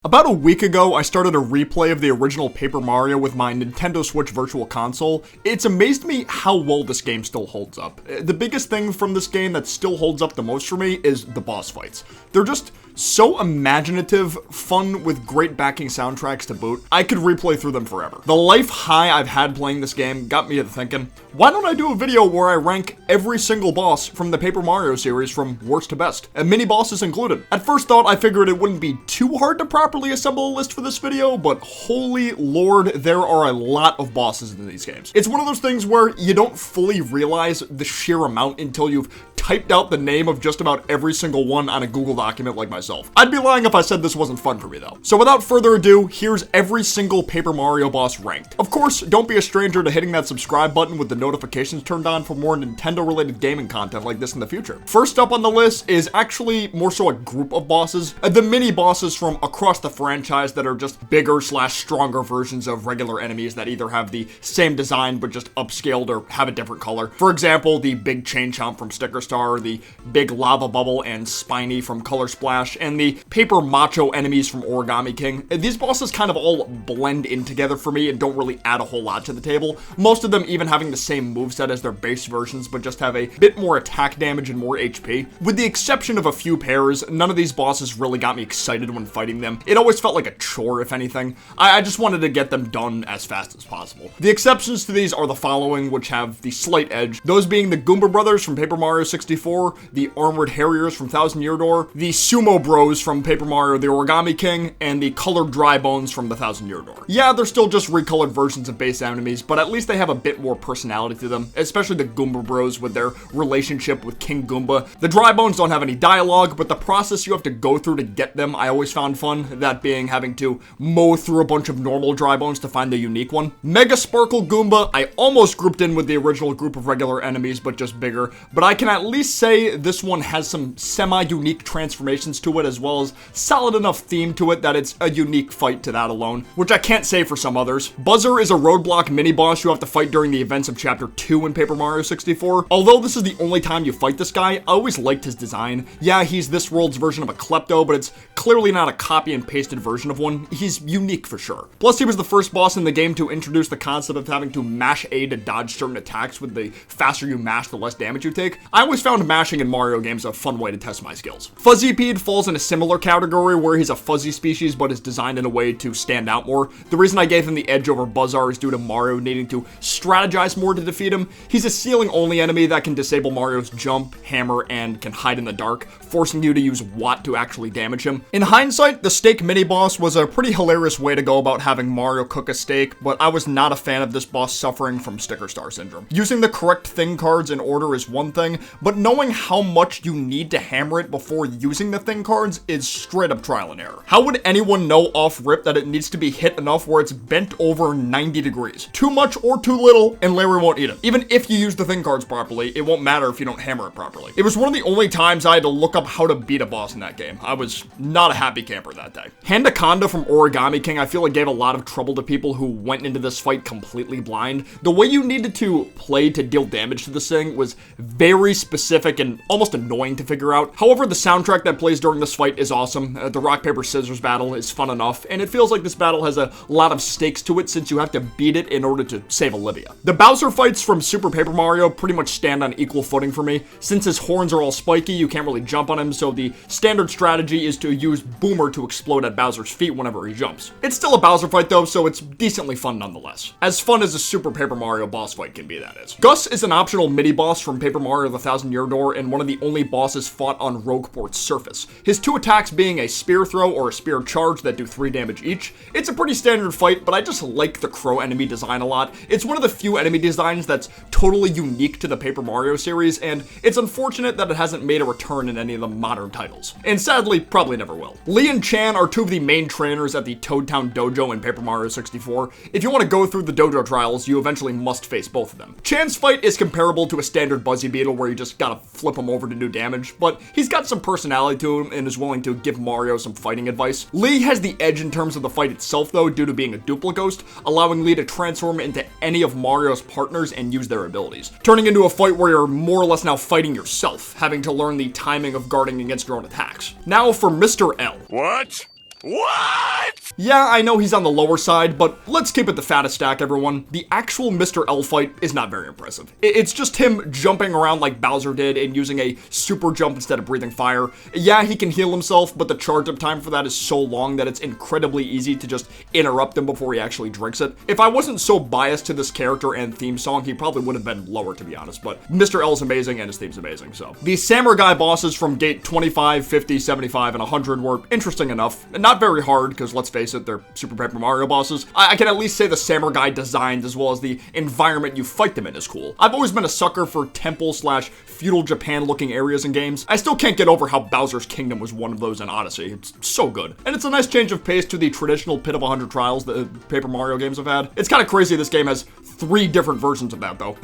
About a week ago, I started a replay of the original Paper Mario with my Nintendo Switch Virtual Console. It's amazed me how well this game still holds up. The biggest thing from this game that still holds up the most for me is the boss fights. They're just so imaginative, fun, with great backing soundtracks to boot. I could replay through them forever. The life high I've had playing this game got me to thinking, why don't I do a video where I rank every single boss from the Paper Mario series from worst to best, and mini bosses included? At first thought, I figured it wouldn't be too hard to properly assemble a list for this video, but holy lord, there are a lot of bosses in these games. It's one of those things where you don't fully realize the sheer amount until you've typed out the name of just about every single one on a Google document like myself. I'd be lying if I said this wasn't fun for me though. So without further ado, here's every single Paper Mario boss ranked. Of course, don't be a stranger to hitting that subscribe button with the notifications turned on for more Nintendo related gaming content like this in the future. First up on the list is actually more so a group of bosses, the mini bosses from across the franchise that are just bigger slash stronger versions of regular enemies that either have the same design but just upscaled or have a different color. For example, the big Chain Chomp from Sticker Star, the big Lava Bubble and Spiny from Color Splash, and the paper macho enemies from Origami King. These bosses kind of all blend in together for me and don't really add a whole lot to the table. Most of them even having the same moveset as their base versions, but just have a bit more attack damage and more HP. With the exception of a few pairs, none of these bosses really got me excited when fighting them. It always felt like a chore, if anything. I just wanted to get them done as fast as possible. The exceptions to these are the following, which have the slight edge, those being the Goomba Brothers from Paper Mario 64, the Armored Harriers from Thousand Year Door, the Sumo Bros from Paper Mario the Origami King, and the Colored Dry Bones from the Thousand Year Door. Yeah, they're still just recolored versions of base enemies, but at least they have a bit more personality to them, especially the Goomba Bros with their relationship with King Goomba. The Dry Bones don't have any dialogue, but the process you have to go through to get them I always found fun, that being having to mow through a bunch of normal Dry Bones to find the unique one. Megasparkle Goomba, I almost grouped in with the original group of regular enemies, but just bigger, but I can at least say this one has some semi-unique transformations to it, as well as solid enough theme to it that it's a unique fight to that alone, which I can't say for some others. Buzzar is a roadblock mini-boss you have to fight during the events of Chapter 2 in Paper Mario 64. Although this is the only time you fight this guy, I always liked his design. Yeah, he's this world's version of a Klepto, but it's clearly not a copy and pasted version of one. He's unique for sure. Plus, he was the first boss in the game to introduce the concept of having to mash A to dodge certain attacks, with the faster you mash, the less damage you take. I always found mashing in Mario games a fun way to test my skills. Fuzzipede falls in a similar category where he's a fuzzy species but is designed in a way to stand out more. The reason I gave him the edge over Buzzar is due to Mario needing to strategize more to defeat him. He's a ceiling only enemy that can disable Mario's jump, hammer, and can hide in the dark, forcing you to use Watt to actually damage him. In hindsight, the steak mini boss was a pretty hilarious way to go about having Mario cook a steak, but I was not a fan of this boss suffering from Sticker Star syndrome. Using the correct thing cards in order is one thing, but knowing how much you need to hammer it before using the thing cards is straight up trial and error. How would anyone know off rip that it needs to be hit enough where it's bent over 90 degrees? Too much or too little, and Larry won't eat it. Even if you use the thing cards properly, it won't matter if you don't hammer it properly. It was one of the only times I had to look up how to beat a boss in that game. I was not a happy camper that day. Handaconda from Origami King I feel like gave a lot of trouble to people who went into this fight completely blind. The way you needed to play to deal damage to this thing was very specific and almost annoying to figure out. However, the soundtrack that plays during this fight is awesome. The rock, paper, scissors battle is fun enough, and it feels like this battle has a lot of stakes to it since you have to beat it in order to save Olivia. The Bowser fights from Super Paper Mario pretty much stand on equal footing for me. Since his horns are all spiky, you can't really jump on him, so the standard strategy is to use Boomer to explode at Bowser's feet whenever he jumps. It's still a Bowser fight though, so it's decently fun nonetheless. As fun as a Super Paper Mario boss fight can be, that is. Gus is an optional mini-boss from Paper Mario the Thousand Year Door and one of the only bosses fought on Rogueport's surface. His two attacks being a spear throw or a spear charge that do 3 damage each. It's a pretty standard fight, but I just like the crow enemy design a lot. It's one of the few enemy designs that's totally unique to the Paper Mario series, and it's unfortunate that it hasn't made a return in any of the modern titles. And sadly, probably never will. Lee and Chan are two of the main trainers at the Toad Town Dojo in Paper Mario 64. If you want to go through the dojo trials, you eventually must face both of them. Chan's fight is comparable to a standard Buzzy Beetle where you just gotta flip him over to do damage, but he's got some personality to him and is willing to give Mario some fighting advice. Lee has the edge in terms of the fight itself though, due to being a Duplighost, allowing Lee to transform into any of Mario's partners and use their abilities, turning into a fight where you're more or less now fighting yourself, having to learn the timing of guarding against your own attacks. Now for Mr. L. What? What? Yeah, I know he's on the lower side, but let's keep it the fattest stack, everyone. The actual Mr. L fight is not very impressive. It's just him jumping around like Bowser did and using a super jump instead of breathing fire. Yeah, he can heal himself, but the charge up time for that is so long that it's incredibly easy to just interrupt him before he actually drinks it. If I wasn't so biased to this character and theme song, he probably would have been lower, to be honest, but Mr. L is amazing and his theme's amazing, so. The Samurai bosses from gate 25, 50, 75, and 100 were interesting enough. Not very hard, because let's face it, they're Super Paper Mario bosses. I can at least say the Samurai designs as well as the environment you fight them in is cool. I've always been a sucker for temple/feudal Japan looking areas in games. I still can't get over how Bowser's Kingdom was one of those in Odyssey. It's so good. And it's a nice change of pace to the traditional Pit of 100 Trials that Paper Mario games have had. It's kind of crazy this game has 3 different versions of that though.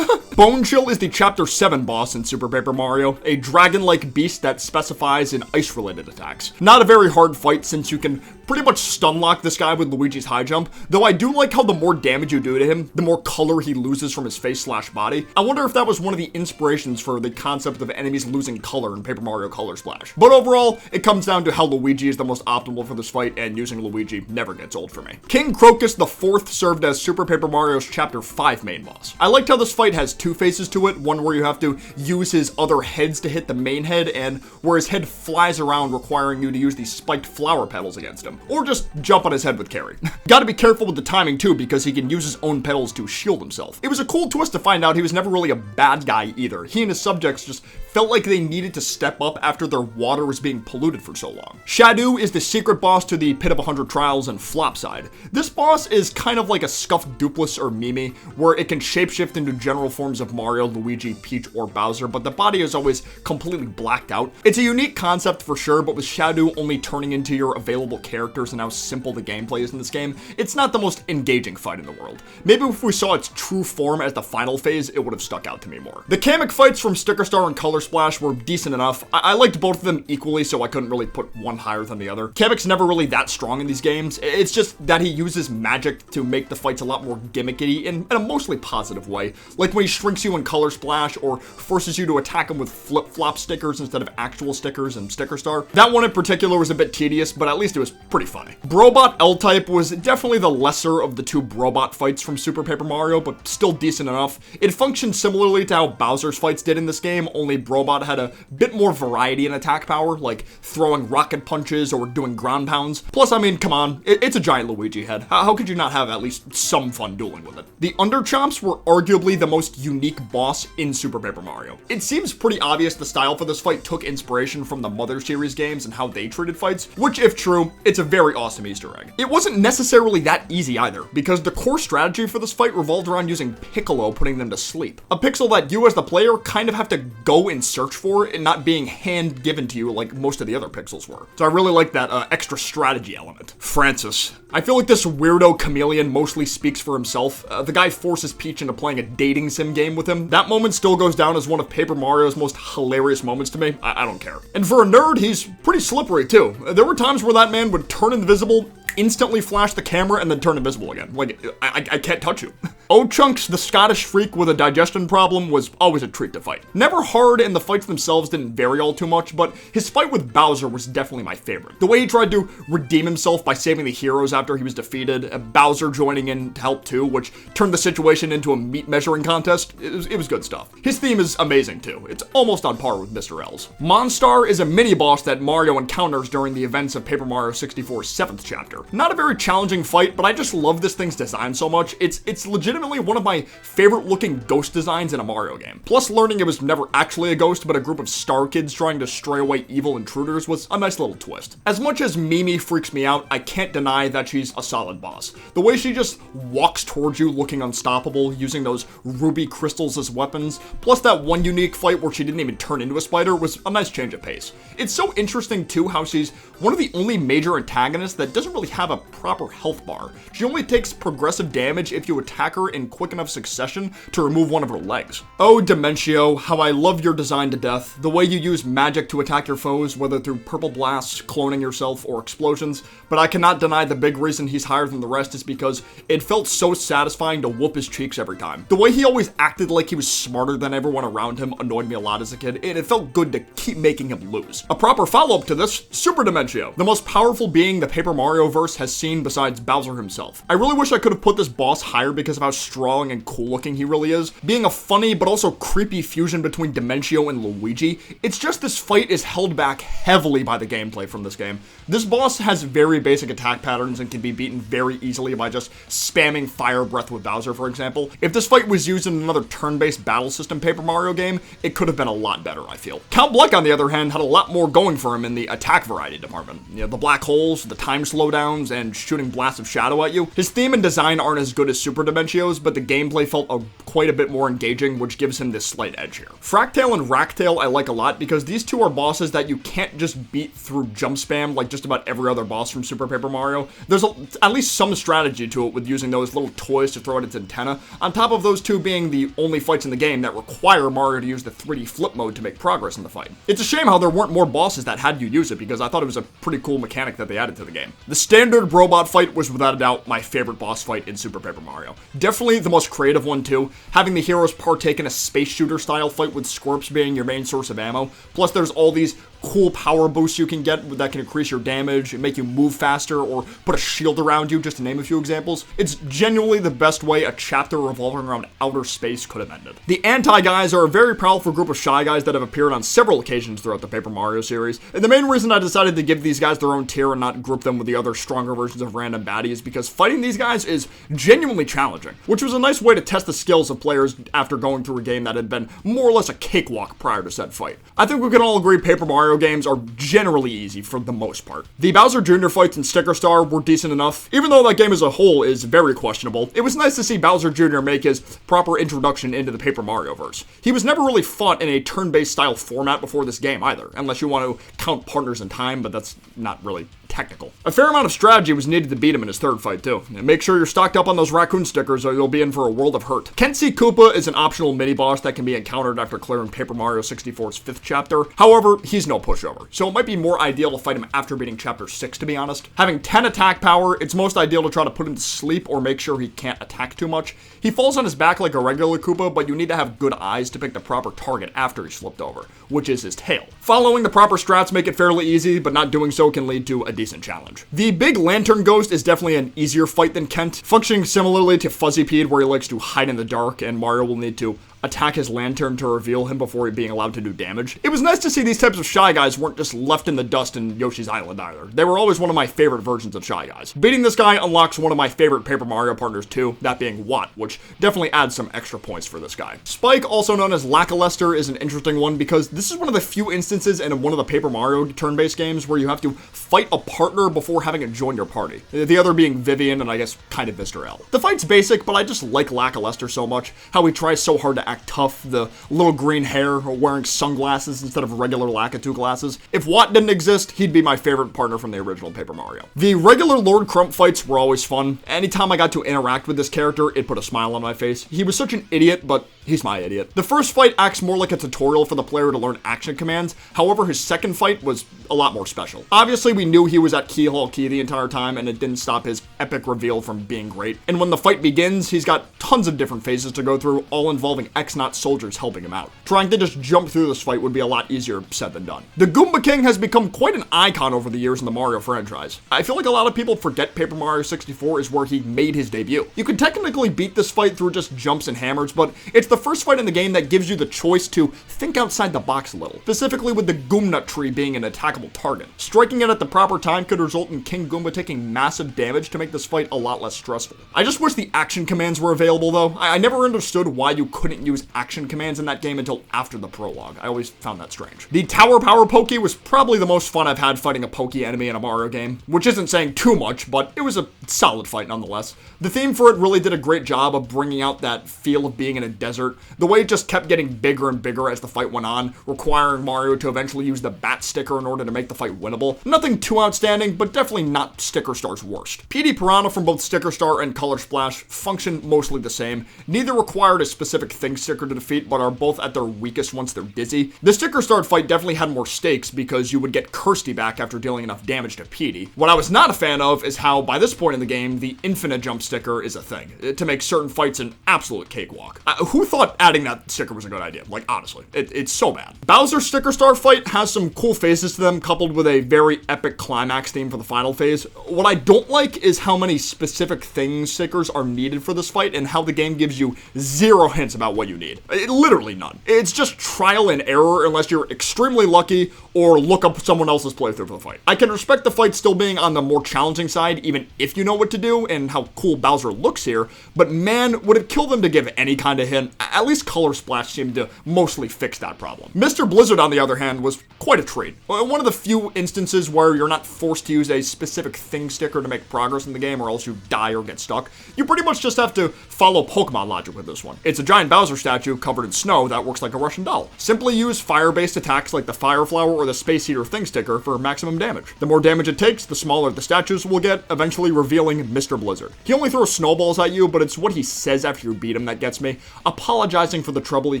Bonechill is the Chapter 7 boss in Super Paper Mario, a dragon-like beast that specifies in ice-related attacks. Not a very hard fight since you can pretty much stun-lock this guy with Luigi's high jump, though I do like how the more damage you do to him, the more color he loses from his face/body. I wonder if that was one of the inspirations for the concept of enemies losing color in Paper Mario Color Splash. But overall, it comes down to how Luigi is the most optimal for this fight, and using Luigi never gets old for me. King Croacus IV served as Super Paper Mario's Chapter 5 main boss. I liked how this fight has 2 phases to it, one where you have to use his other heads to hit the main head, and where his head flies around requiring you to use these spiked flower petals against him, or just jump on his head with carry. Gotta be careful with the timing too, because he can use his own petals to shield himself. It was a cool twist to find out he was never really a bad guy either. He and his subjects just felt like they needed to step up after their water was being polluted for so long. Shadoo is the secret boss to the Pit of 100 Trials and Flop side. This boss is kind of like a scuffed Dupless or Mimi, where it can shapeshift into general forms of Mario, Luigi, Peach, or Bowser, but the body is always completely blacked out. It's a unique concept for sure, but with Shadoo only turning into your available characters and how simple the gameplay is in this game, it's not the most engaging fight in the world. Maybe if we saw its true form as the final phase, it would have stuck out to me more. The Kamek fights from Sticker Star and Color Splash were decent enough. I liked both of them equally, so I couldn't really put one higher than the other. Kamek's never really that strong in these games. It's just that he uses magic to make the fights a lot more gimmicky in a mostly positive way, like when he shrinks you in Color Splash or forces you to attack him with flip-flop stickers instead of actual stickers in Sticker Star. That one in particular was a bit tedious, but at least it was pretty funny. Brobot L Type was definitely the lesser of the 2 Brobot fights from Super Paper Mario, but still decent enough. It functioned similarly to how Bowser's fights did in this game, only Brobot had a bit more variety in attack power, like throwing rocket punches or doing ground pounds. Plus, I mean, come on, it's a giant Luigi head. How could you not have at least some fun dueling with it? The Underchomps were arguably the most unique boss in Super Paper Mario. It seems pretty obvious the style for this fight took inspiration from the Mother series games and how they treated fights, which, if true, it's a very awesome Easter egg. It wasn't necessarily that easy either, because the core strategy for this fight revolved around using Piccolo putting them to sleep. A pixel that you as the player kind of have to go and search for and not being hand given to you like most of the other pixels were. So I really like that extra strategy element. Francis. I feel like this weirdo chameleon mostly speaks for himself. The guy forces Peach into playing a dating sim game with him. That moment still goes down as one of Paper Mario's most hilarious moments to me. I don't care. And for a nerd, he's pretty slippery too. There were times where that man would turn invisible, instantly flash the camera, and then turn invisible again. Like, I can't touch you. O-Chunks, the Scottish freak with a digestion problem, was always a treat to fight. Never hard, and the fights themselves didn't vary all too much, but his fight with Bowser was definitely my favorite. The way he tried to redeem himself by saving the heroes after he was defeated, Bowser joining in to help too, which turned the situation into a meat measuring contest, it was good stuff. His theme is amazing too. It's almost on par with Mr. L's. Monstar is a mini-boss that Mario encounters during the events of Paper Mario 64's 7th chapter. Not a very challenging fight, but I just love this thing's design so much. It's legitimately one of my favorite looking ghost designs in a Mario game. Plus, learning it was never actually a ghost, but a group of star kids trying to stray away evil intruders was a nice little twist. As much as Mimi freaks me out, I can't deny that she's a solid boss. The way she just walks towards you looking unstoppable, using those ruby crystals as weapons, plus that one unique fight where she didn't even turn into a spider, was a nice change of pace. It's so interesting too how she's one of the only major antagonists that doesn't really have a proper health bar. She only takes progressive damage if you attack her in quick enough succession to remove one of her legs. Oh, Dimentio, how I love your design to death. The way you use magic to attack your foes, whether through purple blasts, cloning yourself, or explosions. But I cannot deny the big reason he's higher than the rest is because it felt so satisfying to whoop his cheeks every time. The way he always acted like he was smarter than everyone around him annoyed me a lot as a kid, and it felt good to keep making him lose. A proper follow-up to this, Super Dimentio, the most powerful being the Paper Mario verse has seen besides Bowser himself. I really wish I could have put this boss higher because of how strong and cool looking he really is. Being a funny but also creepy fusion between Dimentio and Luigi, it's just this fight is held back heavily by the gameplay from this game. This boss has very basic attack patterns and can be beaten very easily by just spamming Fire Breath with Bowser, for example. If this fight was used in another turn-based battle system Paper Mario game, it could have been a lot better, I feel. Count Bleck, on the other hand, had a lot more going for him in the attack variety department. You know, the black holes, the time slowdowns, and shooting blasts of shadow at you. His theme and design aren't as good as Super Dimentio's, but the gameplay felt quite a bit more engaging, which gives him this slight edge here. Fracktail and Wracktail I like a lot because these two are bosses that you can't just beat through jump spam like just about every other boss from Super Paper Mario. There's at least some strategy to it with using those little toys to throw at its antenna, on top of those two being the only fights in the game that require Mario to use the 3D flip mode to make progress in the fight. It's a shame how there weren't more bosses that had you use it because I thought it was a pretty cool mechanic that they added to the game. The standard Brobot fight was without a doubt my favorite boss fight in Super Paper Mario. Definitely the most creative one too, having the heroes partake in a space shooter style fight with squirps being your main source of ammo. Plus there's all these cool power boosts you can get that can increase your damage and make you move faster or put a shield around you, just to name a few examples. It's genuinely the best way a chapter revolving around outer space could have ended. The Anti-Guys are a very powerful group of Shy Guys that have appeared on several occasions throughout the Paper Mario series, and the main reason I decided to give these guys their own tier and not group them with the other stronger versions of random baddies is because fighting these guys is genuinely challenging, which was a nice way to test the skills of players after going through a game that had been more or less a cakewalk prior to said fight. I think we can all agree Paper Mario games are generally easy for the most part. The Bowser Jr. fights in Sticker Star were decent enough. Even though that game as a whole is very questionable, it was nice to see Bowser Jr. make his proper introduction into the Paper Mario verse. He was never really fought in a turn-based style format before this game either, unless you want to count partners in time, but that's not really technical. A fair amount of strategy was needed to beat him in his third fight too. And make sure you're stocked up on those raccoon stickers or you'll be in for a world of hurt. Can't See Koopa is an optional mini-boss that can be encountered after clearing Paper Mario 64's 5th chapter. However, he's no pushover, so it might be more ideal to fight him after beating chapter 6 to be honest. Having 10 attack power, it's most ideal to try to put him to sleep or make sure he can't attack too much. He falls on his back like a regular Koopa, but you need to have good eyes to pick the proper target after he's flipped over, which is his tail. Following the proper strats make it fairly easy, but not doing so can lead to a decent challenge. The Big Lantern Ghost is definitely an easier fight than Kent, functioning similarly to Fuzzipede where he likes to hide in the dark and Mario will need to attack his lantern to reveal him before being allowed to do damage. It was nice to see these types of Shy Guys weren't just left in the dust in Yoshi's Island either. They were always one of my favorite versions of Shy Guys. Beating this guy unlocks one of my favorite Paper Mario partners too, that being Watt, which definitely adds some extra points for this guy. Spike, also known as Lakilester, is an interesting one because this is one of the few instances in one of the Paper Mario turn-based games where you have to fight a partner before having it join your party. The other being Vivian and I guess kind of Mr. L. The fight's basic, but I just like Lakilester so much, how he tries so hard to act tough, the little green hair, wearing sunglasses instead of regular Lakitu glasses. If Watt didn't exist, he'd be my favorite partner from the original Paper Mario. The regular Lord Crump fights were always fun. Anytime I got to interact with this character, it put a smile on my face. He was such an idiot, but he's my idiot. The first fight acts more like a tutorial for the player to learn action commands. However, his second fight was a lot more special. Obviously, we knew he was at Keyhole Key the entire time, and it didn't stop his epic reveal from being great. And when the fight begins, he's got tons of different phases to go through, all involving X-Naut soldiers helping him out. Trying to just jump through this fight would be a lot easier said than done. The Goomba King has become quite an icon over the years in the Mario franchise. I feel like a lot of people forget Paper Mario 64 is where he made his debut. You can technically beat this fight through just jumps and hammers, but it's the first fight in the game that gives you the choice to think outside the box a little, specifically with the Goomnut tree being an attackable target. Striking it at the proper time could result in King Goomba taking massive damage to make this fight a lot less stressful. I just wish the action commands were available though. I never understood why you couldn't use use action commands in that game until after the prologue. I always found that strange. The Tower Power Pokey was probably the most fun I've had fighting a Pokey enemy in a Mario game, which isn't saying too much, but it was a solid fight nonetheless. The theme for it really did a great job of bringing out that feel of being in a desert. The way it just kept getting bigger and bigger as the fight went on, requiring Mario to eventually use the bat sticker in order to make the fight winnable. Nothing too outstanding, but definitely not Sticker Star's worst. Petey Piranha from both Sticker Star and Color Splash function mostly the same. Neither required a specific thing sticker to defeat, but are both at their weakest once they're dizzy. The Sticker Star fight definitely had more stakes because you would get Kirsty back after dealing enough damage to Petey. What I was not a fan of is how, by this point in the game, the infinite jump sticker is a thing, to make certain fights an absolute cakewalk. Who thought adding that sticker was a good idea? Like, honestly, it's so bad. Bowser's Sticker Star fight has some cool phases to them, coupled with a very epic climax theme for the final phase. What I don't like is how many specific thing stickers are needed for this fight, and how the game gives you zero hints about what you need. Literally none. It's just trial and error unless you're extremely lucky or look up someone else's playthrough for the fight. I can respect the fight still being on the more challenging side, even if you know what to do and how cool Bowser looks here, but man, would it kill them to give any kind of hint? At least Color Splash seemed to mostly fix that problem. Mizzter Blizzard, on the other hand, was quite a treat. One of the few instances where you're not forced to use a specific thing sticker to make progress in the game or else you die or get stuck. You pretty much just have to follow Pokemon logic with this one. It's a giant Bowser statue covered in snow that works like a Russian doll. Simply use fire-based attacks like the Fire Flower or the Space Heater thing sticker for maximum damage. The more damage it takes, the smaller the statues will get, eventually revealing Mizzter Blizzard. He only throws snowballs at you, but it's what he says after you beat him that gets me, apologizing for the trouble he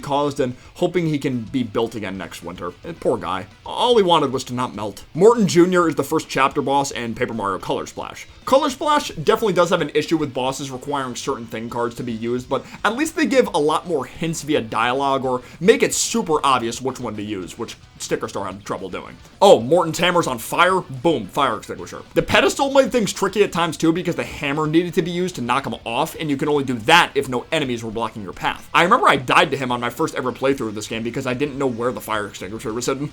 caused and hoping he can be built again next winter. Poor guy. All he wanted was to not melt. Morton Jr. is the first chapter boss in Paper Mario Color Splash. Color Splash definitely does have an issue with bosses requiring certain thing cards to be used, but at least they give a lot more hints via dialogue or make it super obvious which one to use, which Sticker Star had trouble doing. Oh, Morton's hammer's on fire? Boom, fire extinguisher. The pedestal made things tricky at times too because the hammer needed to be used to knock him off, and you can only do that if no enemies were blocking your path. I remember I died to him on my first ever playthrough of this game because I didn't know where the fire extinguisher was hidden.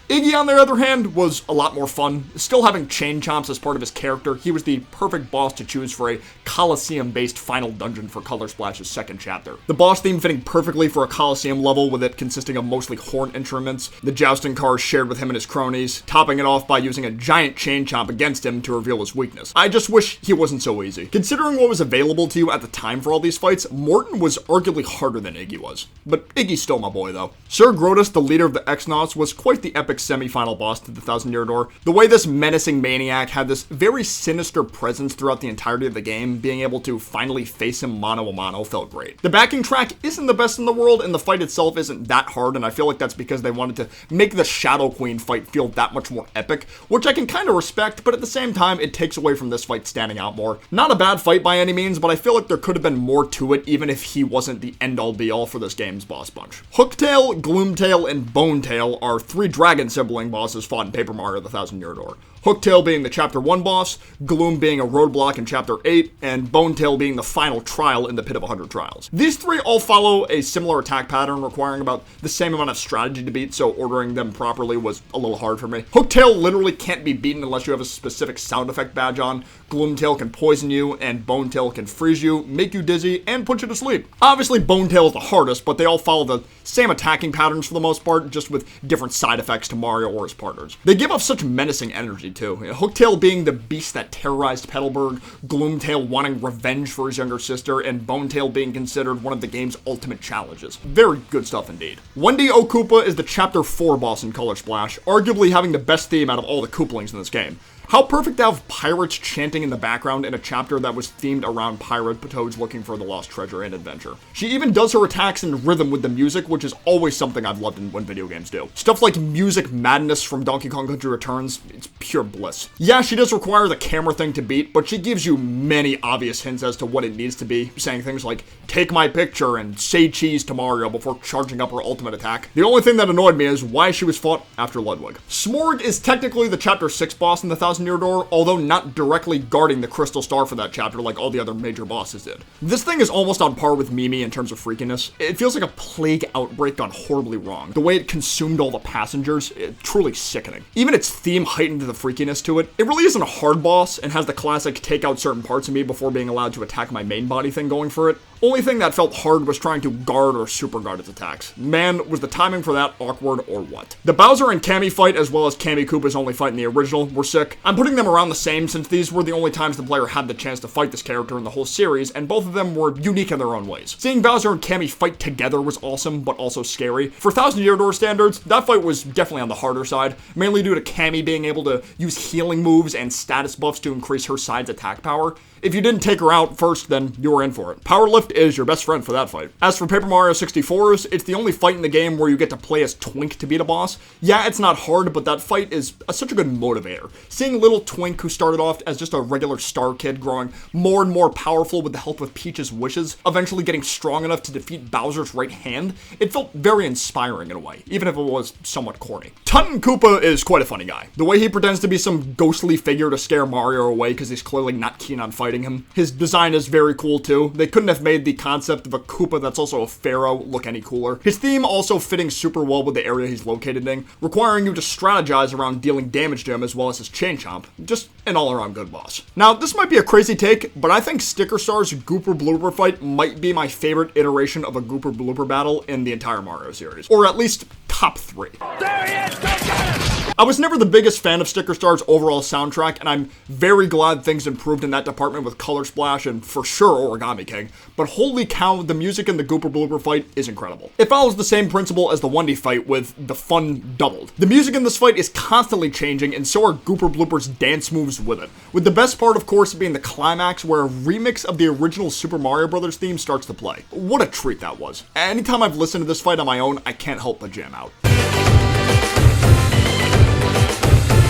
Iggy, on the other hand, was a lot more fun. Still having chain chomps as part of his character, he was the perfect boss to choose for a Coliseum-based final dungeon for Color Splash's second chapter. The boss theme fitting perfectly for a Coliseum level, with it consisting of mostly horn instruments, the jousting cars shared with him and his cronies, topping it off by using a giant chain chomp against him to reveal his weakness. I just wish he wasn't so easy. Considering what was available to you at the time for all these fights, Morton was arguably harder than Iggy was. But Iggy's still my boy though. Sir Grodus, the leader of the X-Nauts, was quite the epic semi-final boss to the Thousand-Year Door. The way this menacing maniac had this very sinister presence throughout the entirety of the game, being able to finally face him mano-a-mano felt great. The backing track isn't the best in the world, and the fight itself isn't that hard, and I feel like that's because they wanted to make the Shadow Queen fight feel that much more epic, which I can kind of respect, but at the same time, it takes away from this fight standing out more. Not a bad fight by any means, but I feel like there could have been more to it, even if he wasn't the end-all be-all for this game's boss bunch. Hooktail, Gloomtail, and Bonetail are three dragon sibling bosses fought in Paper Mario: The Thousand-Year Door. Hooktail being the Chapter 1 boss, Gloom being a roadblock in Chapter 8, and Bonetail being the final trial in the Pit of 100 Trials. These three all follow a similar attack pattern requiring about the same amount of strategy to beat, so ordering them properly was a little hard for me. Hooktail literally can't be beaten unless you have a specific sound effect badge on, Gloomtail can poison you, and Bonetail can freeze you, make you dizzy, and put you to sleep. Obviously, Bonetail is the hardest, but they all follow the same attacking patterns for the most part, just with different side effects to Mario or his partners. They give off such menacing energy too. Hooktail being the beast that terrorized Petalburg, Gloomtail wanting revenge for his younger sister, and Bonetail being considered one of the game's ultimate challenges. Very good stuff indeed. Wendy O. Koopa is the Chapter 4 boss in Color Splash, arguably having the best theme out of all the Koopalings in this game. How perfect to have pirates chanting in the background in a chapter that was themed around pirate toads looking for the lost treasure and adventure. She even does her attacks in rhythm with the music, which is always something I've loved when video games do. Stuff like Music Madness from Donkey Kong Country Returns, it's pure bliss. Yeah, she does require the camera thing to beat, but she gives you many obvious hints as to what it needs to be, saying things like, take my picture and say cheese to Mario before charging up her ultimate attack. The only thing that annoyed me is why she was fought after Ludwig. Smorg is technically the Chapter 6 boss in the Thousand-Year Door, although not directly guarding the Crystal Star for that chapter like all the other major bosses did. This thing is almost on par with Mimi in terms of freakiness. It feels like a plague outbreak gone horribly wrong. The way it consumed all the passengers, it's truly sickening. Even its theme heightened the freakiness to it. It really isn't a hard boss and has the classic take out certain parts of me before being allowed to attack my main body thing going for it. Only thing that felt hard was trying to guard or super guard its attacks. Man, was the timing for that awkward or what. The Bowser and Cammy fight, as well as Cammy Koopa's only fight in the original, were sick. I'm putting them around the same since these were the only times the player had the chance to fight this character in the whole series, and both of them were unique in their own ways. Seeing Bowser and Cammy fight together was awesome, but also scary. For 1000 Year Door standards, that fight was definitely on the harder side, mainly due to Cammy being able to use healing moves and status buffs to increase her side's attack power. If you didn't take her out first, then you were in for it. Power Lift is your best friend for that fight. As for Paper Mario 64's, it's the only fight in the game where you get to play as Twink to beat a boss. Yeah, it's not hard, but that fight is such a good motivator. Seeing little Twink, who started off as just a regular star kid, growing more and more powerful with the help of Peach's wishes, eventually getting strong enough to defeat Bowser's right hand, it felt very inspiring in a way, even if it was somewhat corny. Tunton Koopa is quite a funny guy. The way he pretends to be some ghostly figure to scare Mario away because he's clearly not keen on fighting him. His design is very cool too. They couldn't have made the concept of a Koopa that's also a pharaoh look any cooler. His theme also fitting super well with the area he's located in, requiring you to strategize around dealing damage to him as well as his chain chomp. Just an all-around good boss. Now, this might be a crazy take, but I think Sticker Star's Gooper Blooper fight might be my favorite iteration of a Gooper Blooper battle in the entire Mario series. Or at least top 3. There he is! Go get him! I was never the biggest fan of Sticker Star's overall soundtrack, and I'm very glad things improved in that department with Color Splash and for sure Origami King, but holy cow, the music in the Gooper Blooper fight is incredible. It follows the same principle as the 1D fight, with the fun doubled. The music in this fight is constantly changing, and so are Gooper Blooper's dance moves with it, with the best part of course being the climax where a remix of the original Super Mario Bros. Theme starts to play. What a treat that was. Anytime I've listened to this fight on my own, I can't help but jam out.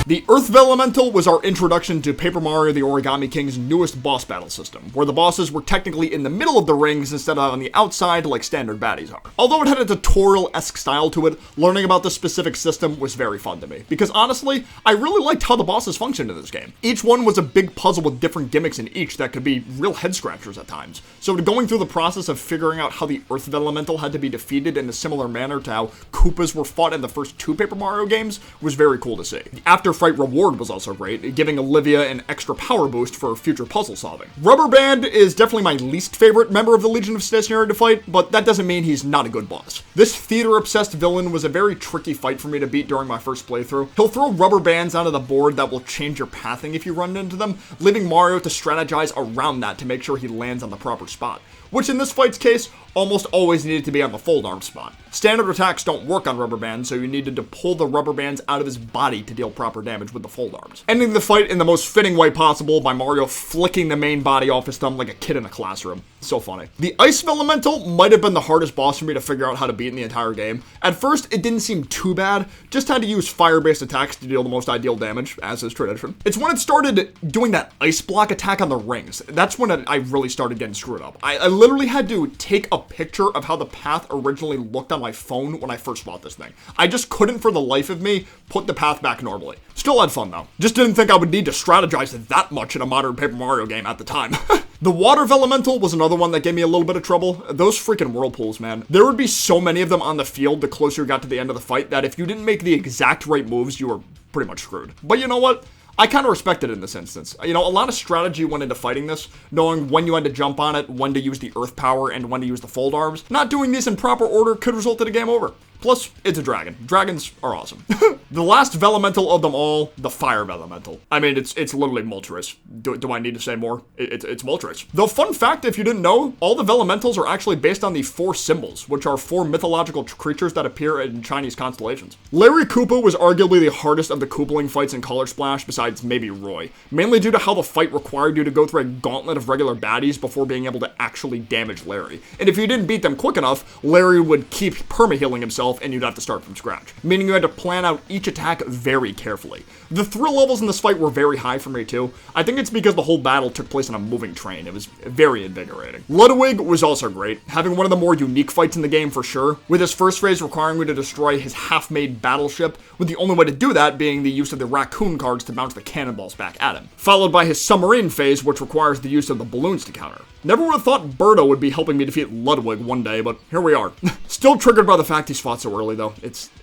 The Earth Elemental was our introduction to Paper Mario the Origami King's newest boss battle system, where the bosses were technically in the middle of the rings instead of on the outside like standard baddies are. Although it had a tutorial-esque style to it, learning about this specific system was very fun to me, because honestly, I really liked how the bosses functioned in this game. Each one was a big puzzle with different gimmicks in each that could be real head-scratchers at times. So going through the process of figuring out how the Earth Elemental had to be defeated in a similar manner to how Koopas were fought in the first 2 Paper Mario games was very cool to see. The After Fight reward was also great, giving Olivia an extra power boost for future puzzle solving. Rubber Band is definitely my least favorite member of the Legion of Stationery to fight, but that doesn't mean he's not a good boss. This theater-obsessed villain was a very tricky fight for me to beat during my first playthrough. He'll throw rubber bands onto the board that will change your pathing if you run into them, leaving Mario to strategize around that to make sure he lands on the proper spot, which in this fight's case, almost always needed to be on the fold arm spot. Standard attacks don't work on rubber bands, so you needed to pull the rubber bands out of his body to deal proper damage with the fold arms. Ending the fight in the most fitting way possible by Mario flicking the main body off his thumb like a kid in a classroom. So funny. The Ice Elemental might have been the hardest boss for me to figure out how to beat in the entire game. At first, it didn't seem too bad, just had to use fire-based attacks to deal the most ideal damage, as is tradition. It's when it started doing that ice block attack on the rings. That's when I really started getting screwed up. I literally had to take a picture of how the path originally looked on my phone when I first bought this thing. I just couldn't for the life of me put the path back normally. Still had fun though. Just didn't think I would need to strategize that much in a modern Paper Mario game at the time. The Water Elemental was another one that gave me a little bit of trouble. Those freaking whirlpools, man. There would be so many of them on the field the closer you got to the end of the fight that if you didn't make the exact right moves, you were pretty much screwed. But you know what? I kind of respect it in this instance. You know, a lot of strategy went into fighting this, knowing when you had to jump on it, when to use the earth power, and when to use the fold arms. Not doing these in proper order could result in a game over. Plus, it's a dragon. Dragons are awesome. The last Velelemental of them all, the Fire Velelemental. I mean, it's literally Moltres. Do I need to say more? It's Moltres. Though, fun fact, if you didn't know, all the Velelementals are actually based on the 4 symbols, which are 4 mythological creatures that appear in Chinese constellations. Larry Koopa was arguably the hardest of the Koopaling fights in Color Splash, besides maybe Roy, mainly due to how the fight required you to go through a gauntlet of regular baddies before being able to actually damage Larry. And if you didn't beat them quick enough, Larry would keep perma-healing himself and you'd have to start from scratch, meaning you had to plan out each attack very carefully. The thrill levels in this fight were very high for me too. I think it's because the whole battle took place on a moving train. It was very invigorating. Ludwig was also great, having one of the more unique fights in the game for sure, with his first phase requiring me to destroy his half-made battleship, with the only way to do that being the use of the raccoon cards to bounce the cannonballs back at him, followed by his submarine phase, which requires the use of the balloons to counter. Never would have thought Birdo would be helping me defeat Ludwig one day, but here we are. Still triggered by the fact he's fought so early, though.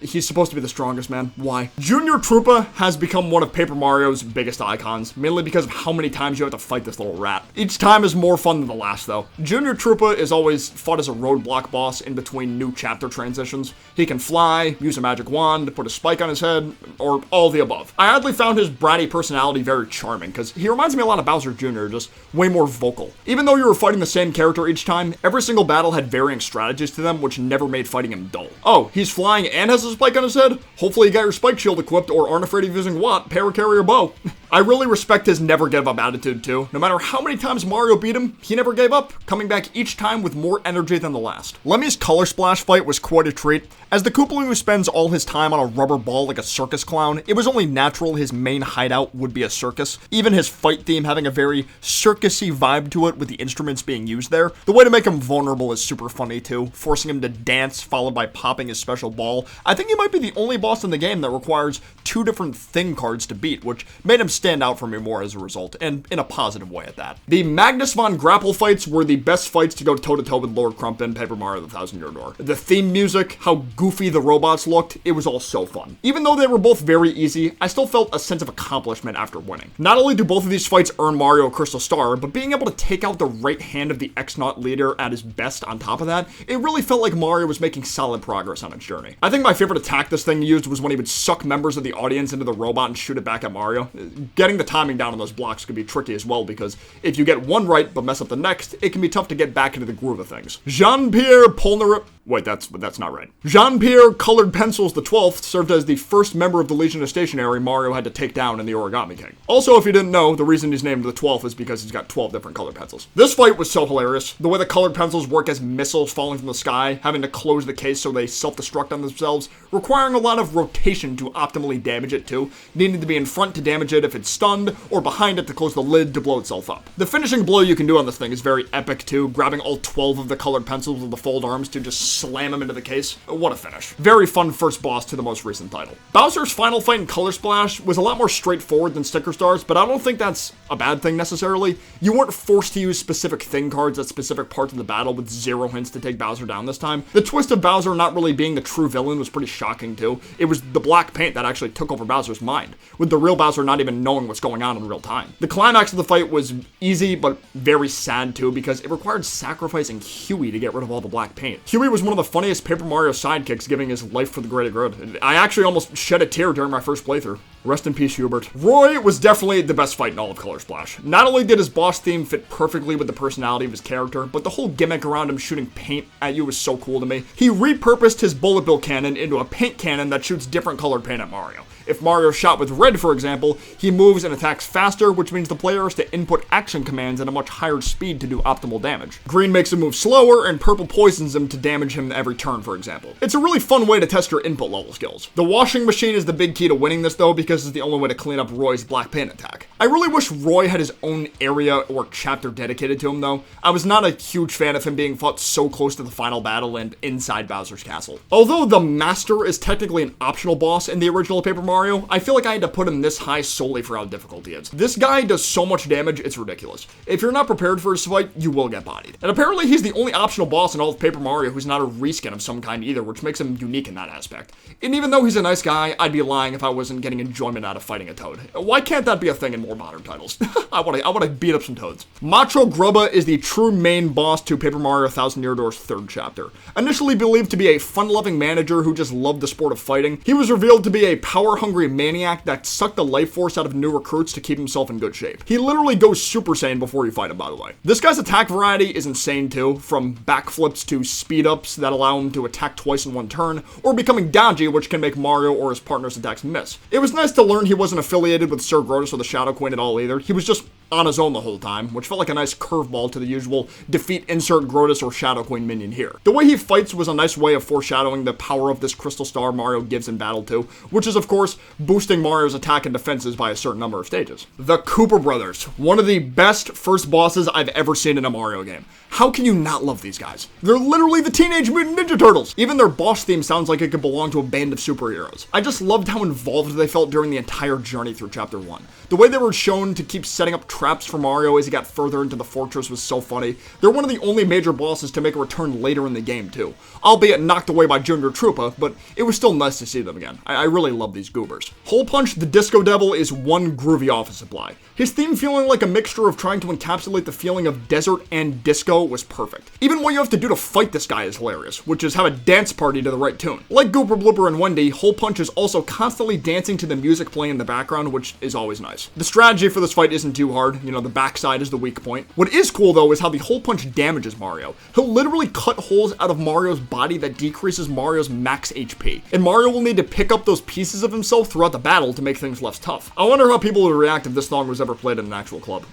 He's supposed to be the strongest, man. Why? Junior Troopa has become one of Paper Mario's biggest icons, mainly because of how many times you have to fight this little rat. Each time is more fun than the last, though. Junior Troopa is always fought as a roadblock boss in between new chapter transitions. He can fly, use a magic wand, put a spike on his head, or all the above. I oddly found his bratty personality very charming, because he reminds me a lot of Bowser Jr., just way more vocal. Even though you were fighting the same character each time, every single battle had varying strategies to them, which never made fighting him dull. Oh, he's flying and has a spike on his head? Hopefully you got your spike shield equipped or aren't afraid of using what? Paracarry or bow. I really respect his never give up attitude too. No matter how many times Mario beat him, he never gave up, coming back each time with more energy than the last. Lemmy's Color Splash fight was quite a treat. As the Koopaling who spends all his time on a rubber ball like a circus clown, it was only natural his main hideout would be a circus. Even his fight theme having a very circusy vibe to it with the instruments being used there. The way to make him vulnerable is super funny too, forcing him to dance followed by popping his special ball. I think he might be the only boss in the game that requires 2 different thing cards to beat, which made him stand out for me more as a result, and in a positive way at that. The Magnus Von Grapples fights were the best fights to go toe-to-toe with Lord Crump in Paper Mario the Thousand Year Door. The theme music, how goofy the robots looked, it was all so fun. Even though they were both very easy, I still felt a sense of accomplishment after winning. Not only do both of these fights earn Mario a Crystal Star, but being able to take out the right hand of the X-Naut leader at his best on top of that, it really felt like Mario was making solid progress on its journey. I think my favorite attack this thing used was when he would suck members of the audience into the robot and shoot it back at Mario. Getting the timing down on those blocks could be tricky as well, because if you get one right but mess up the next, it can be tough to get back into the groove of things. Jean-Pierre Polnareff... Wait, that's not right. Jean-Pierre Colored Pencils the 12th served as the first member of the Legion of Stationery Mario had to take down in the Origami King. Also, if you didn't know, the reason he's named the 12th is because he's got 12 different colored pencils. This fight was so hilarious. The way the colored pencils work as missiles falling from the sky, having to close the case so they self-destruct on themselves, requiring a lot of rotation to optimally damage it too, needing to be in front to damage it if it's stunned, or behind it to close the lid to blow itself up. The finishing blow you can do on this thing is very epic too, grabbing all 12 of the colored pencils with the fold arms to just slam him into the case. What a finish. Very fun first boss to the most recent title. Bowser's final fight in Color Splash was a lot more straightforward than Sticker Stars, but I don't think that's a bad thing necessarily. You weren't forced to use specific thing cards at specific parts of the battle with 0 hints to take Bowser down this time. The twist of Bowser not really being the true villain was pretty shocking too. It was the black paint that actually took over Bowser's mind, with the real Bowser not even knowing what's going on in real time. The climax of the fight was easy, but very sad too, because it required sacrificing Huey to get rid of all the black paint. Huey was one of the funniest Paper Mario sidekicks, giving his life for the greater good. I actually almost shed a tear during my first playthrough. Rest in peace, Hubert. Roy was definitely the best fight in all of Color Splash. Not only did his boss theme fit perfectly with the personality of his character, but the whole gimmick around him shooting paint at you was so cool to me. He repurposed his bullet bill cannon into a paint cannon that shoots different colored paint at Mario. If Mario shot with red, for example, he moves and attacks faster, which means the player has to input action commands at a much higher speed to do optimal damage. Green makes him move slower, and purple poisons him to damage him every turn, for example. It's a really fun way to test your input level skills. The washing machine is the big key to winning this, though, because it's the only way to clean up Roy's black paint attack. I really wish Roy had his own area or chapter dedicated to him, though. I was not a huge fan of him being fought so close to the final battle and inside Bowser's castle. Although the Master is technically an optional boss in the original Paper Mario, I feel like I had to put him this high solely for how difficult he is. This guy does so much damage, it's ridiculous. If you're not prepared for his fight, you will get bodied. And apparently he's the only optional boss in all of Paper Mario who's not a reskin of some kind either, which makes him unique in that aspect. And even though he's a nice guy, I'd be lying if I wasn't getting enjoyment out of fighting a Toad. Why can't that be a thing in more modern titles? I wanna beat up some Toads. Macho Grubba is the true main boss to Paper Mario Thousand Year Door's 3rd chapter. Initially believed to be a fun-loving manager who just loved the sport of fighting, he was revealed to be a power-hungry maniac that sucked the life force out of new recruits to keep himself in good shape. He literally goes Super Saiyan before you fight him, by the way. This guy's attack variety is insane too, from backflips to speed-ups that allow him to attack twice in one turn, or becoming dodgy, which can make Mario or his partner's attacks miss. It was nice to learn he wasn't affiliated with Sir Grodus or the Shadow Queen at all either. He was just on his own the whole time, which felt like a nice curveball to the usual defeat insert Grodus or Shadow Queen minion here. The way he fights was a nice way of foreshadowing the power of this Crystal Star Mario gives in battle too, which is of course boosting Mario's attack and defenses by a certain number of stages. The Koopa Brothers, one of the best first bosses I've ever seen in a Mario game. How can you not love these guys? They're literally the Teenage Mutant Ninja Turtles! Even their boss theme sounds like it could belong to a band of superheroes. I just loved how involved they felt during the entire journey through Chapter 1. The way they were shown to keep setting up traps for Mario as he got further into the fortress was so funny. They're one of the only major bosses to make a return later in the game too. Albeit knocked away by Junior Troopa, but it was still nice to see them again. I really love these goobers. Hole Punch the Disco Devil is one groovy office supply. His theme feeling like a mixture of trying to encapsulate the feeling of desert and disco was perfect. Even what you have to do to fight this guy is hilarious, which is have a dance party to the right tune. Like Gooper Blooper and Wendy, Hole Punch is also constantly dancing to the music playing in the background, which is always nice. The strategy for this fight isn't too hard, you know, the backside is the weak point. What is cool though is how the Hole Punch damages Mario. He'll literally cut holes out of Mario's body that decreases Mario's max HP, and Mario will need to pick up those pieces of himself throughout the battle to make things less tough. I wonder how people would react if this song was ever played in an actual club.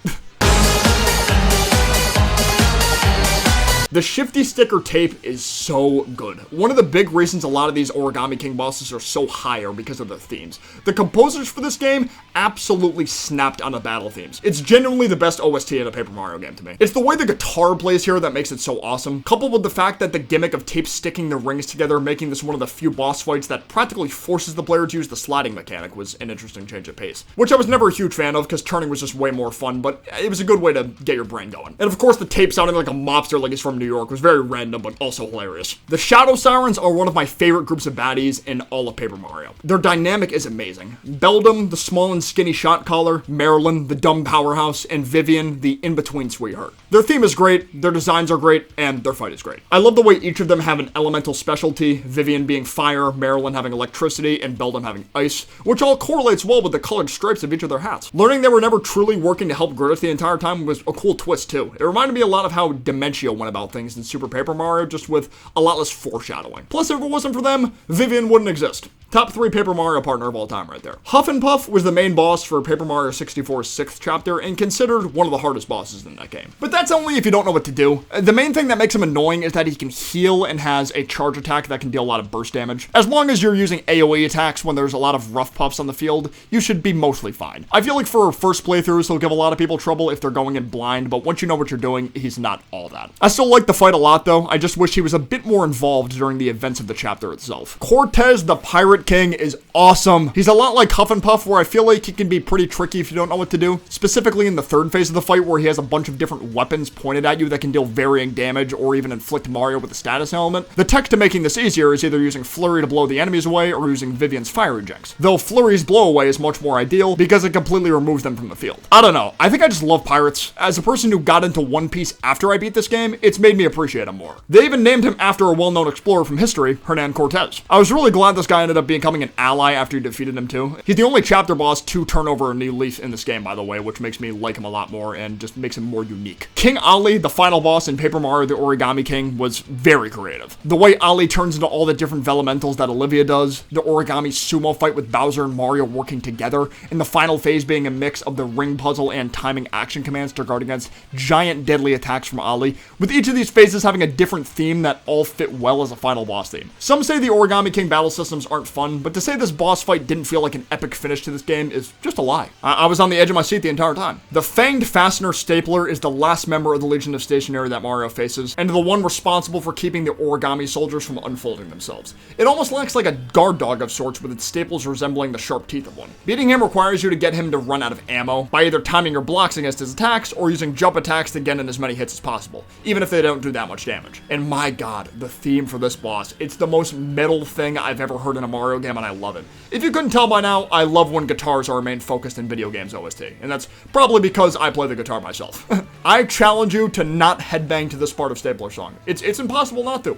The Shifty Sticker Tape is so good. One of the big reasons a lot of these Origami King bosses are so high are because of their themes. The composers for this game absolutely snapped on the battle themes. It's genuinely the best OST in a Paper Mario game to me. It's the way the guitar plays here that makes it so awesome, coupled with the fact that the gimmick of tape sticking the rings together, making this one of the few boss fights that practically forces the player to use the sliding mechanic, was an interesting change of pace. Which I was never a huge fan of, because turning was just way more fun, but it was a good way to get your brain going. And of course the tape sounding like a mobster like he's from New York was very random, but also hilarious. The Shadow Sirens are one of my favorite groups of baddies in all of Paper Mario. Their dynamic is amazing. Beldum, the small and skinny shot caller, Marilyn, the dumb powerhouse, and Vivian, the in-between sweetheart. Their theme is great, their designs are great, and their fight is great. I love the way each of them have an elemental specialty, Vivian being fire, Marilyn having electricity, and Beldum having ice, which all correlates well with the colored stripes of each of their hats. Learning they were never truly working to help Grodus the entire time was a cool twist too. It reminded me a lot of how Dimentio went about things in Super Paper Mario, just with a lot less foreshadowing. Plus, if it wasn't for them, Vivian wouldn't exist. Top 3 Paper Mario partner of all time right there. Huff N was the main boss for Paper Mario 64's 6th chapter and considered one of the hardest bosses in that game. But that's only if you don't know what to do. The main thing that makes him annoying is that he can heal and has a charge attack that can deal a lot of burst damage. As long as you're using AoE attacks when there's a lot of rough puffs on the field, you should be mostly fine. I feel like for first playthroughs, he'll give a lot of people trouble if they're going in blind, but once you know what you're doing, he's not all that. I still like the fight a lot though, I just wish he was a bit more involved during the events of the chapter itself. Cortez the Pirate King is awesome. He's a lot like Huff N where I feel like he can be pretty tricky if you don't know what to do. Specifically in the third phase of the fight where he has a bunch of different weapons pointed at you that can deal varying damage or even inflict Mario with a status element. The tech to making this easier is either using Flurry to blow the enemies away or using Vivian's fire ejects. Though Flurry's blow away is much more ideal because it completely removes them from the field. I don't know. I think I just love pirates. As a person who got into One Piece after I beat this game, it's made me appreciate him more. They even named him after a well-known explorer from history, Hernan Cortez. I was really glad this guy ended up becoming an ally after he defeated him too. He's the only chapter boss to turn over a new leaf in this game, by the way, which makes me like him a lot more and just makes him more unique. King Ali, the final boss in Paper Mario the Origami King, was very creative. The way Ali turns into all the different Vellumentals that Olivia does, the Origami Sumo fight with Bowser and Mario working together, and the final phase being a mix of the ring puzzle and timing action commands to guard against giant deadly attacks from Ali, with each of these phases having a different theme that all fit well as a final boss theme. Some say the Origami King battle systems aren't fun, but to say this boss fight didn't feel like an epic finish to this game is just a lie. I was on the edge of my seat the entire time. The Fanged Fastener Stapler is the last member of the Legion of Stationery that Mario faces, and the one responsible for keeping the origami soldiers from unfolding themselves. It almost lacks like a guard dog of sorts, with its staples resembling the sharp teeth of one. Beating him requires you to get him to run out of ammo, by either timing your blocks against his attacks, or using jump attacks to get in as many hits as possible, even if they don't do that much damage. And my god, the theme for this boss, it's the most metal thing I've ever heard in a Mario game, and I love it. If you couldn't tell by now, I love when guitars are a main focus in video games OST, and that's probably because I play the guitar myself. I challenge you to not headbang to this part of Stapler's song. It's impossible not to.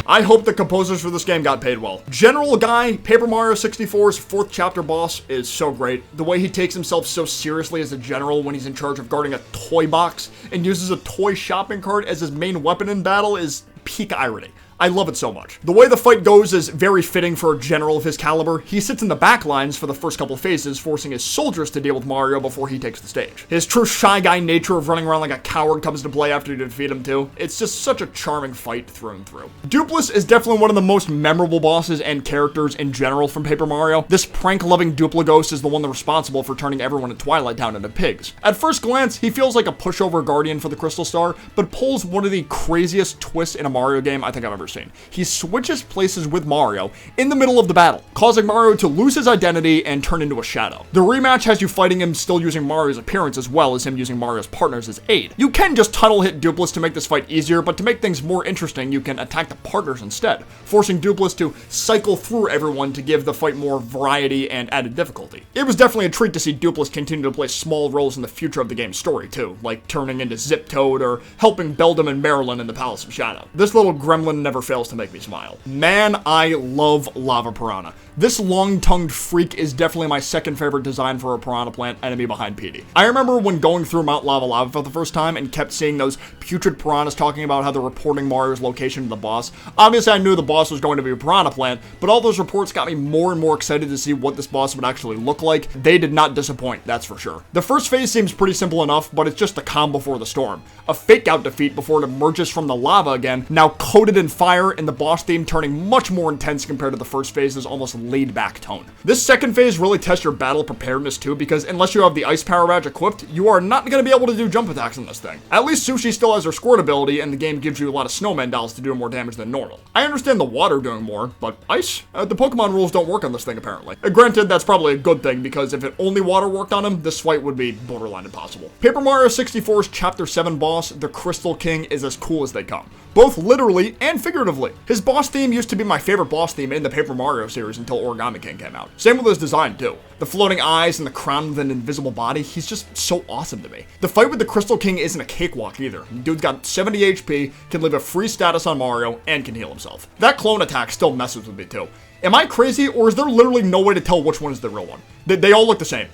I hope the composers for this game got paid well. General Guy, Paper Mario 64's 4th chapter boss, is so great. The way he takes himself so seriously as a general when he's in charge of guarding a toy box and uses a toy shopping cart as his main weapon in battle is peak irony. I love it so much. The way the fight goes is very fitting for a general of his caliber. He sits in the back lines for the first couple phases, forcing his soldiers to deal with Mario before he takes the stage. His true shy guy nature of running around like a coward comes to play after you defeat him too. It's just such a charming fight through and through. Dupless is definitely one of the most memorable bosses and characters in general from Paper Mario. This prank-loving Duplaghost is the one that's responsible for turning everyone in Twilight Town into pigs. At first glance, he feels like a pushover guardian for the Crystal Star, but pulls one of the craziest twists in a Mario game I think I've ever ever seen. He switches places with Mario in the middle of the battle, causing Mario to lose his identity and turn into a shadow. The rematch has you fighting him still using Mario's appearance as well as him using Mario's partners as aid. You can just tunnel hit Dupless to make this fight easier, but to make things more interesting, you can attack the partners instead, forcing Dupless to cycle through everyone to give the fight more variety and added difficulty. It was definitely a treat to see Dupless continue to play small roles in the future of the game's story too, like turning into Zip Toad or helping Beldam and Marilyn in the Palace of Shadow. This little gremlin never fails to make me smile. Man, I love Lava Piranha. This long-tongued freak is definitely my second favorite design for a Piranha Plant enemy behind Petey. I remember when going through Mount Lava Lava for the first time and kept seeing those putrid piranhas talking about how they're reporting Mario's location to the boss. Obviously, I knew the boss was going to be a Piranha Plant, but all those reports got me more and more excited to see what this boss would actually look like. They did not disappoint, that's for sure. The first phase seems pretty simple enough, but it's just the calm before the storm. A fake-out defeat before it emerges from the lava again, now coated in fire, and the boss theme turning much more intense compared to the first phase's almost laid-back tone. This second phase really tests your battle preparedness too, because unless you have the Ice Power Badge equipped, you are not going to be able to do jump attacks in this thing. At least Sushi still has her squirt ability, and the game gives you a lot of snowman dolls to do more damage than normal. I understand the water doing more, but ice? The Pokemon rules don't work on this thing apparently. Granted, that's probably a good thing, because if it only water worked on him, this fight would be borderline impossible. Paper Mario 64's Chapter 7 boss, the Crystal King, is as cool as they come, both literally and figuratively. His boss theme used to be my favorite boss theme in the Paper Mario series until Origami King came out. Same with his design too. The floating eyes and the crown with an invisible body, he's just so awesome to me. The fight with the Crystal King isn't a cakewalk either. Dude's got 70 HP, can leave a free status on Mario, and can heal himself. That clone attack still messes with me too. Am I crazy, or is there literally no way to tell which one is the real one? They all look the same.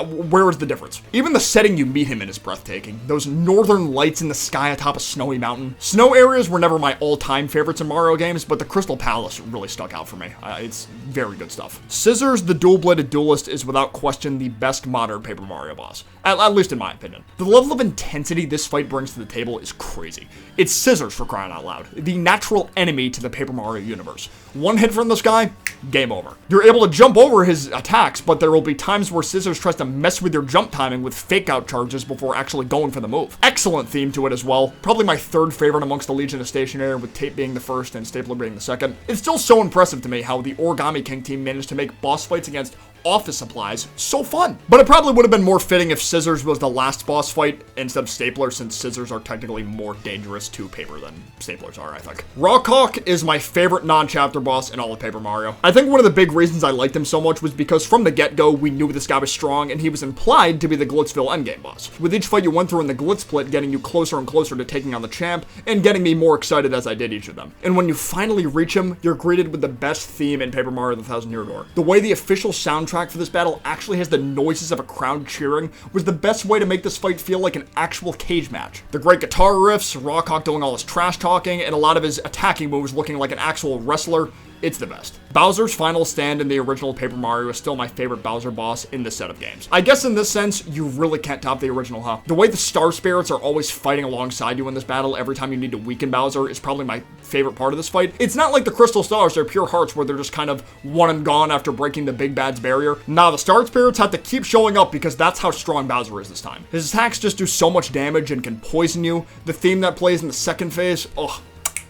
Where is the difference? Even the setting you meet him in is breathtaking. Those northern lights in the sky atop a snowy mountain. Snow areas were never my all-time favorites in Mario games, but the Crystal Palace really stuck out for me. It's very good stuff. Scissors, the dual-bladed duelist, is without question the best modern Paper Mario boss. At least in my opinion. The level of intensity this fight brings to the table is crazy. It's Scissors, for crying out loud. The natural enemy to the Paper Mario universe. One hit from this guy, game over. You're able to jump over his attacks, but there will be times where Scissors tries to mess with your jump timing with fake-out charges before actually going for the move. Excellent theme to it as well. Probably my third favorite amongst the Legion of Stationery, with Tape being the first and Stapler being the second. It's still so impressive to me how the Origami King team managed to make boss fights against office supplies so fun. But it probably would have been more fitting if Scissors was the last boss fight instead of Stapler, since Scissors are technically more dangerous to paper than Staplers are, I think. Rawkhawk is my favorite non-chapter boss in all of Paper Mario. I think one of the big reasons I liked him so much was because from the get-go, we knew this guy was strong, and he was implied to be the Glitzville endgame boss. With each fight you went through in the Glitz Split getting you closer and closer to taking on the champ, and getting me more excited as I did each of them. And when you finally reach him, you're greeted with the best theme in Paper Mario the Thousand Year Door. The way the official soundtrack for this battle actually has the noises of a crowd cheering was the best way to make this fight feel like an actual cage match. The great guitar riffs, Rawkhawk doing all his trash talking, and a lot of his attacking moves looking like an actual wrestler. It's the best. Bowser's final stand in the original Paper Mario is still my favorite Bowser boss in this set of games. I guess in this sense, you really can't top the original, huh? The way the Star Spirits are always fighting alongside you in this battle every time you need to weaken Bowser is probably my favorite part of this fight. It's not like the Crystal Stars, they're pure hearts where they're just kind of one and gone after breaking the Big Bad's barrier. Nah, the Star Spirits have to keep showing up because that's how strong Bowser is this time. His attacks just do so much damage and can poison you. The theme that plays in the second phase, ugh.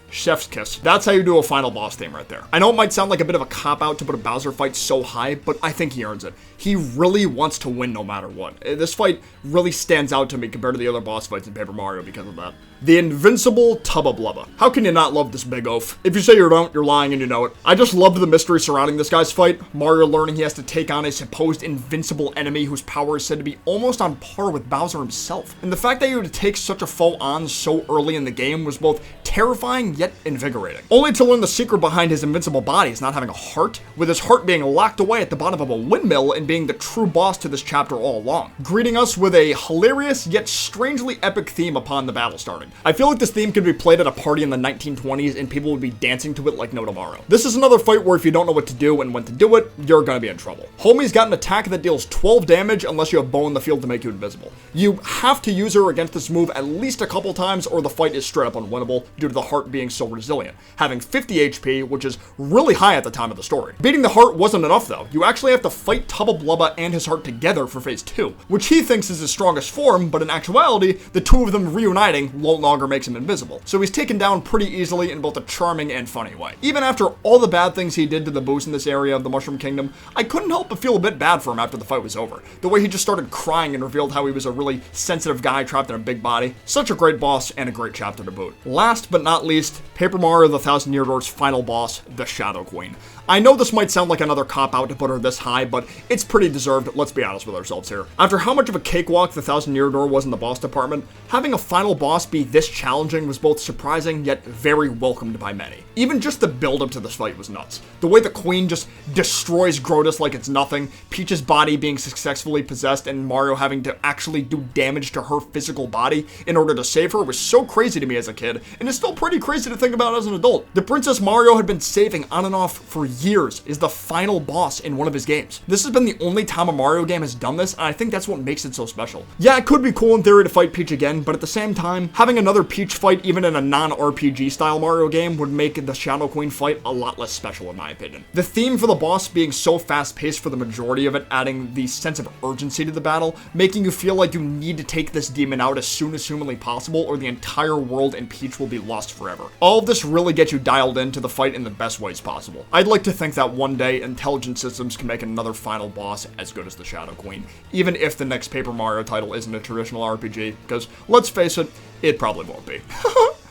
Chef's kiss. That's how you do a final boss theme right there. I know it might sound like a bit of a cop-out to put a Bowser fight so high, but I think he earns it. He really wants to win no matter what. This fight really stands out to me compared to the other boss fights in Paper Mario because of that. The invincible Tubba Blubba. How can you not love this big oaf? If you say you don't, you're lying and you know it. I just loved the mystery surrounding this guy's fight. Mario learning he has to take on a supposed invincible enemy whose power is said to be almost on par with Bowser himself. And the fact that you had to take such a foe on so early in the game was both terrifying yet invigorating. Only to learn the secret behind his invincible body is not having a heart, with his heart being locked away at the bottom of a windmill and being the true boss to this chapter all along, greeting us with a hilarious yet strangely epic theme upon the battle starting. I feel like this theme could be played at a party in the 1920s and people would be dancing to it like no tomorrow. This is another fight where if you don't know what to do and when to do it, you're gonna be in trouble. Homie's got an attack that deals 12 damage unless you have Bo in the field to make you invisible. You have to use her against this move at least a couple times or the fight is straight up unwinnable due due to the heart being so resilient, having 50 HP, which is really high at the time of the story. Beating the heart wasn't enough though. You actually have to fight Tubba Blubba and his heart together for phase 2, which he thinks is his strongest form, but in actuality, the two of them reuniting no longer makes him invisible. So he's taken down pretty easily in both a charming and funny way. Even after all the bad things he did to the Boos in this area of the Mushroom Kingdom, I couldn't help but feel a bit bad for him after the fight was over. The way he just started crying and revealed how he was a really sensitive guy trapped in a big body. Such a great boss and a great chapter to boot. Last but not least, Paper Mario the Thousand Year Door's final boss, the Shadow Queen. I know this might sound like another cop-out to put her this high, but it's pretty deserved, let's be honest with ourselves here. After how much of a cakewalk the Thousand Year Door was in the boss department, having a final boss be this challenging was both surprising yet very welcomed by many. Even just the build-up to this fight was nuts. The way the Queen just destroys Grodus like it's nothing, Peach's body being successfully possessed, and Mario having to actually do damage to her physical body in order to save her was so crazy to me as a kid, and it's still pretty crazy to think about as an adult. The Princess Mario had been saving on and off for years is the final boss in one of his games. This has been the only time a Mario game has done this, and I think that's what makes it so special. Yeah, it could be cool in theory to fight Peach again, but at the same time, having another Peach fight even in a non-RPG style Mario game would make the Shadow Queen fight a lot less special in my opinion. The theme for the boss being so fast-paced for the majority of it, adding the sense of urgency to the battle, making you feel like you need to take this demon out as soon as humanly possible or the entire world and Peach will be lost forever. All of this really gets you dialed into the fight in the best ways possible. I'd like to think that one day intelligent systems can make another final boss as good as the Shadow Queen, even if the next Paper Mario title isn't a traditional RPG, because let's face it, it probably won't be.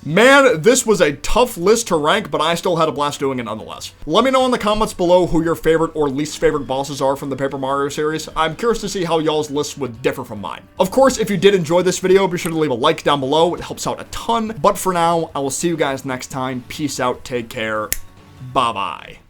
Man, this was a tough list to rank, but I still had a blast doing it nonetheless. Let me know in the comments below who your favorite or least favorite bosses are from the Paper Mario series. I'm curious to see how y'all's lists would differ from mine. Of course, if you did enjoy this video, be sure to leave a like down below. It helps out a ton. But for now, I will see you guys next time. Peace out, take care, bye-bye.